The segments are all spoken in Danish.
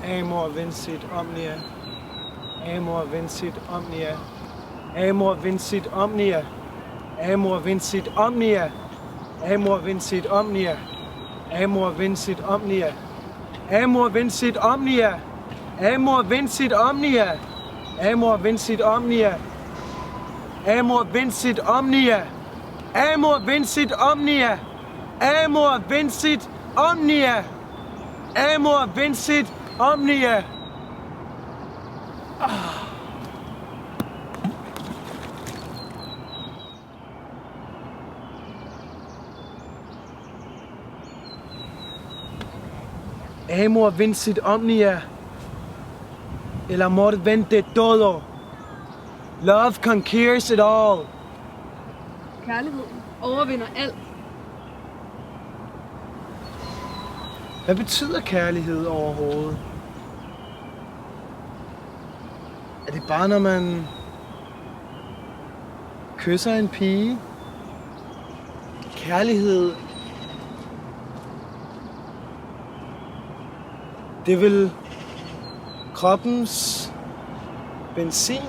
Amor vincit omnia. Amor vincit omnia. Amor vincit omnia. Amor vincit omnia. Amor vincit omnia. Amor vincit omnia. Amor vincit omnia. Amor vincit omnia. Amor vincit omnia. Amor vincit omnia. Amor vincit omnia. Amor vincit omnia. Amor vincit omnia. Amor vincit omnia. El amor vence todo. Love conquers it all. Kærligheden overvinder alt. Hvad betyder kærlighed overhovedet? Er det bare, når man kysser en pige? Kærlighed, det er vel kroppens benzin.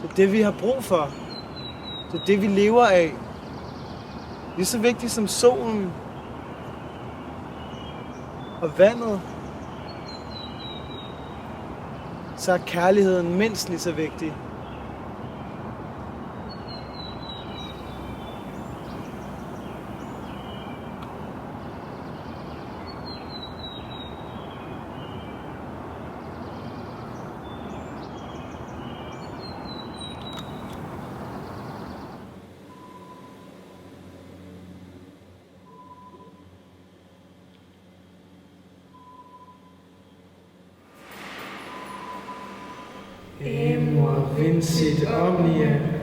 Det er det, vi har brug for. Det er det, vi lever af. Det er så vigtigt som solen og vandet. Så er kærligheden mindst lige så vigtig. Amor vincit omnia.